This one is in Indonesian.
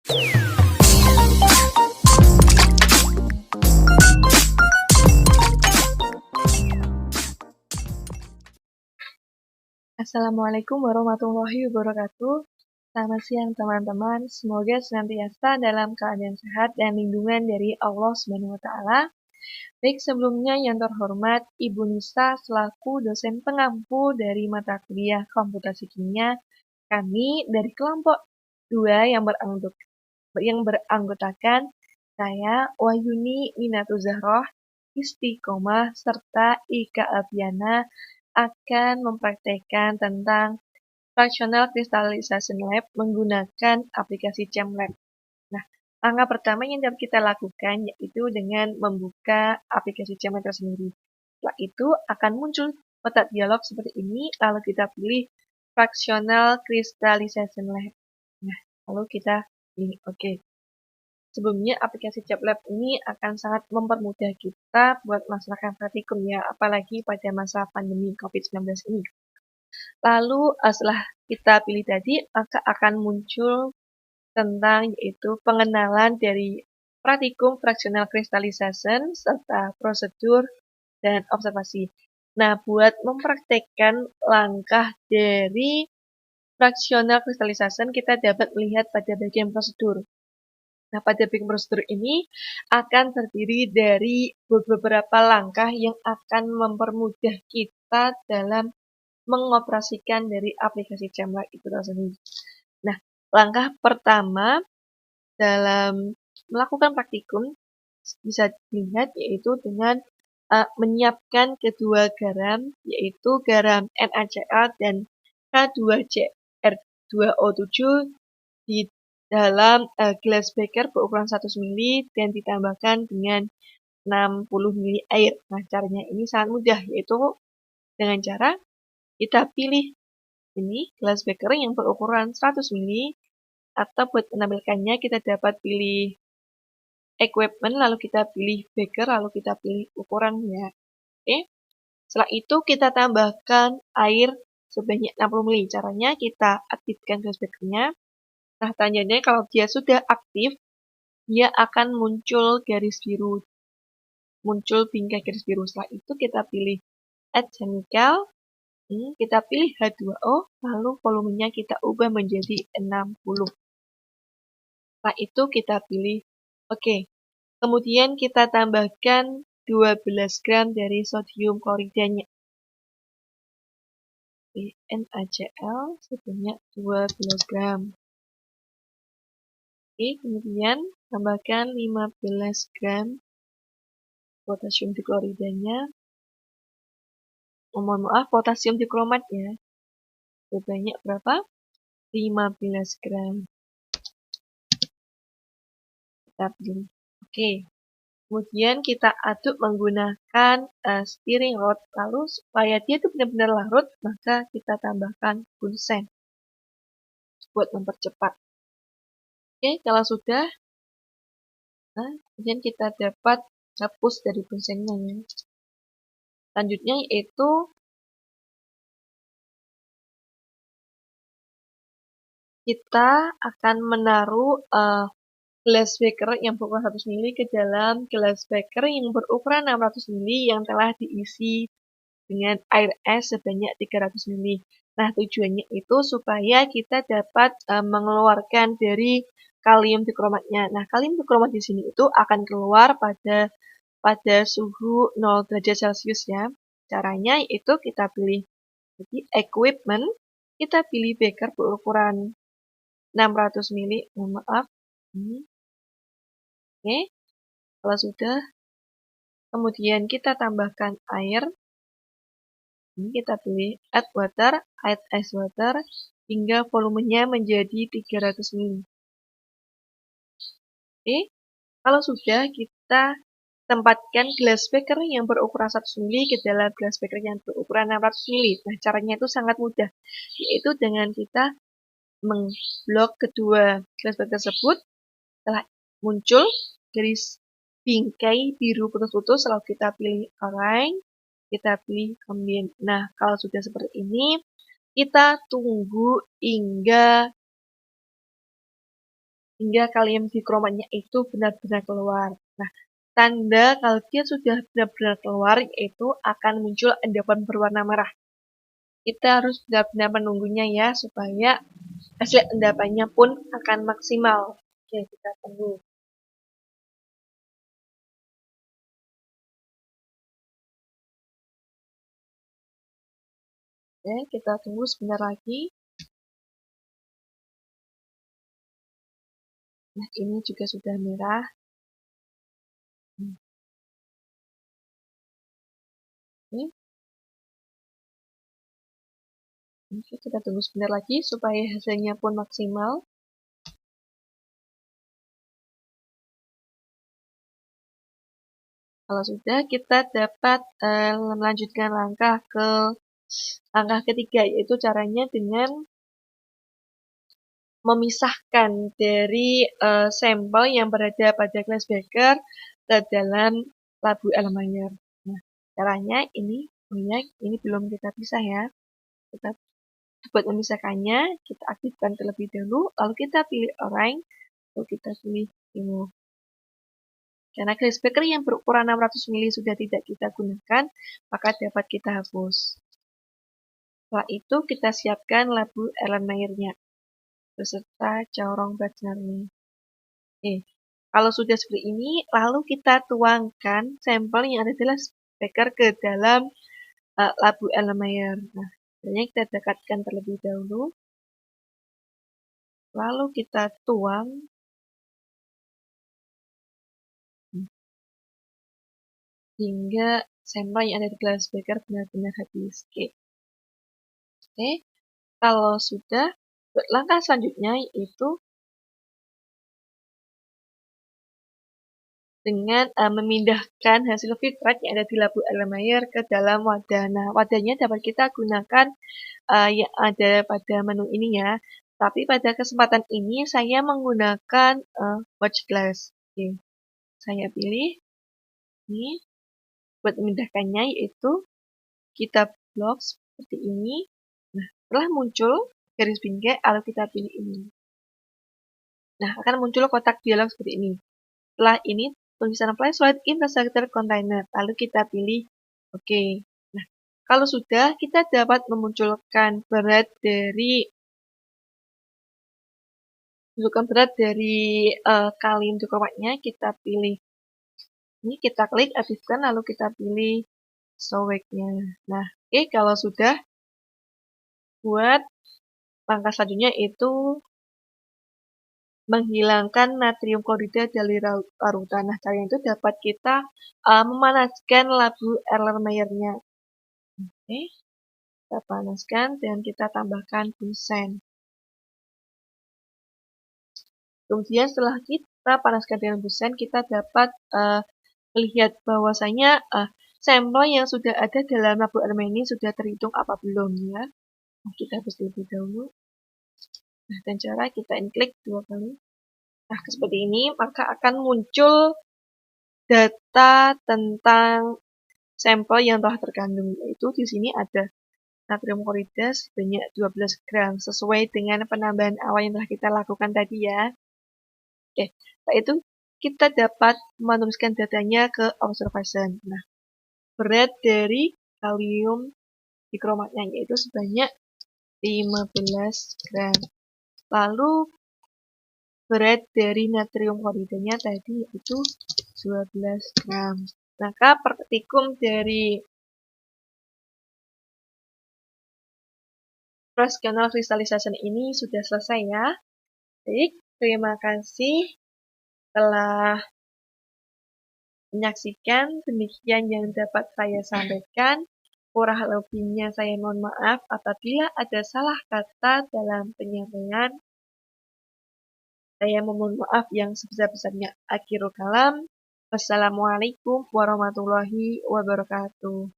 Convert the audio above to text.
Assalamualaikum warahmatullahi wabarakatuh. Selamat siang teman-teman. Semoga senantiasa dalam keadaan sehat dan lindungan dari Allah Subhanahu wa taala. Baik, sebelumnya yang terhormat Ibu Nisa selaku dosen pengampu dari mata kuliah komputasi kimia, kami dari kelompok 2 yang beranggotakan saya Wahyuni Minatu Zahroh, Istiqomah, serta Ika Apiana akan mempraktekkan tentang Fractional Crystallization Lab menggunakan aplikasi ChemLab. Nah, langkah pertama yang dapat kita lakukan yaitu dengan membuka aplikasi ChemLab tersendiri. Setelah itu akan muncul kotak dialog seperti ini, lalu kita pilih Fractional Crystallization Lab. Nah, lalu kita pilih OK. Sebelumnya, aplikasi ChemLab ini akan sangat mempermudah kita buat melaksanakan praktikum ya, apalagi pada masa pandemi COVID-19 ini. Lalu setelah kita pilih tadi, maka akan muncul tentang yaitu pengenalan dari praktikum fractional crystallization serta prosedur dan observasi. Nah, buat mempraktekkan langkah dari fractional crystallization, kita dapat melihat pada bagian prosedur. Nah, pada bagian prosedur ini akan terdiri dari beberapa langkah yang akan mempermudah kita dalam mengoperasikan dari aplikasi ChemLab itu tersendiri. Nah, langkah pertama dalam melakukan praktikum bisa dilihat yaitu dengan menyiapkan kedua garam, yaitu garam NaCl dan K2Cr2O7 di dalam gelas beker berukuran 100 ml dan ditambahkan dengan 60 ml air. Nah, caranya ini sangat mudah, yaitu dengan cara kita pilih ini gelas beker yang berukuran 100 ml, atau buat menampilkannya kita dapat pilih equipment, lalu kita pilih beker, lalu kita pilih ukurannya. Oke. Setelah itu kita tambahkan air sebanyak 60 ml. Caranya kita aktifkan gelas bekernya. Nah, tandanya kalau dia sudah aktif, dia akan muncul garis biru. Muncul bingkai garis biru. Setelah itu kita pilih add chemical. Kita pilih H2O, lalu volumenya kita ubah menjadi 60. Setelah itu kita pilih OK. Kemudian kita tambahkan 12 gram dari sodium kloridanya. NaCl sebanyak 12 gram. Oke, kemudian tambahkan 15 gram potasium dikloridanya. Mohon maaf, potasium dikromat ya. Sebanyak berapa? 15 gram. Kita pilih OK. Kemudian kita aduk menggunakan stirring rod. Lalu supaya dia itu benar-benar larut, maka kita tambahkan bunsen buat mempercepat. Oke, kalau sudah, kemudian kita dapat hapus dari bunsennya ya. Selanjutnya yaitu kita akan menaruh gelas beker yang berukuran 100 ml ke dalam gelas beker yang berukuran 600 ml yang telah diisi dengan air es sebanyak 300 ml. Nah, tujuannya itu supaya kita dapat mengeluarkan dari kalium dikromatnya. Nah, kalium dikromat di sini itu akan keluar pada suhu 0 derajat Celcius ya. Caranya itu kita pilih jadi equipment, kita pilih beker berukuran 600 ml, mohon maaf. Oke, kalau sudah, kemudian kita tambahkan air. Ini kita pilih add water, add ice water, hingga volumenya menjadi 300 ml. Oke, kalau sudah, kita tempatkan gelas beker yang berukuran 100 ml ke dalam gelas beker yang berukuran 600 ml. Nah, caranya itu sangat mudah, yaitu dengan kita memblok kedua gelas beker tersebut. Setelah muncul garis bingkai biru putus-putus, lalu kita pilih align, kita pilih combine. Nah, kalau sudah seperti ini, kita tunggu hingga hingga kalium dikromatnya itu benar-benar keluar. Nah, tanda kalau dia sudah benar-benar keluar yaitu akan muncul endapan berwarna merah. Kita harus benar-benar menunggunya ya supaya hasil endapannya pun akan maksimal. Oke, kita tunggu. Oke, kita tunggu sebentar lagi. Nah, ini juga sudah merah. Oke. Oke, kita tunggu sebentar lagi supaya hasilnya pun maksimal. Kalau sudah, kita dapat melanjutkan langkah ketiga, yaitu caranya dengan memisahkan dari sampel yang berada pada glass beaker ke dalam labu Erlenmeyer. Nah, caranya ini, ini belum kita pisah ya. Kita buat memisahkannya, kita aktifkan terlebih dahulu, lalu kita pilih orange, lalu kita pilih remove. Karena glass beaker yang berukuran 600 ml sudah tidak kita gunakan, maka dapat kita hapus. Setelah itu kita siapkan labu Erlenmeyer-nya beserta corong Badgernya. Kalau sudah seperti ini, lalu kita tuangkan sampel yang ada di glass beaker ke dalam labu Erlenmeyer. Nah, caranya kita dekatkan terlebih dahulu, lalu kita tuang. Hingga sampel yang ada di glass beaker benar-benar habis. Oke. Kalau sudah, langkah selanjutnya yaitu dengan memindahkan hasil filtrat yang ada di labu Erlenmeyer ke dalam wadah. Nah, wadahnya dapat kita gunakan yang ada pada menu ini ya. Tapi pada kesempatan ini saya menggunakan watch glass. Oke. Saya pilih ini. Buat memindahkannya yaitu kita blok seperti ini. Nah, setelah muncul garis bingkai, lalu kita pilih ini. Nah, akan muncul kotak dialog seperti ini. Setelah ini, tulisan apply slide in the selected container. Lalu kita pilih OK. Nah, kalau sudah, kita dapat memunculkan berat dari kalium dikromatnya. Kita pilih ini, kita klik, aktifkan, lalu kita pilih show wake-nya. Nah, kalau sudah, buat langkah selanjutnya itu menghilangkan natrium klorida dari larutan. Nah, caranya itu dapat kita memanaskan labu Erlenmeyer-nya. Oke, kita panaskan dan kita tambahkan bunsen. Kemudian setelah kita panaskan dengan bunsen, kita dapat melihat bahwasanya sampel yang sudah ada dalam labu Erlenmeyer ini sudah terhitung apa belum ya. Nah, kita harus lebih dahulu. Nah, dan cara kita klik 2 kali. Nah, seperti ini, maka akan muncul data tentang sampel yang telah terkandung, yaitu di sini ada natrium klorida sebanyak 12 gram, sesuai dengan penambahan awal yang telah kita lakukan tadi ya. Oke, setelah itu kita dapat menuliskan datanya ke observation. Nah, berat dari kalium dikromatnya yaitu sebanyak 15 gram. Lalu berat dari natrium kloridanya tadi itu 12 gram. Maka praktikum dari cross canal crystallization ini sudah selesai ya. Baik, terima kasih telah menyaksikan. Demikian yang dapat saya sampaikan. Kurang lebihnya saya mohon maaf apabila ada salah kata dalam penyampaian. Saya memohon maaf yang sebesar-besarnya. Akhirul kalam. Wassalamualaikum warahmatullahi wabarakatuh.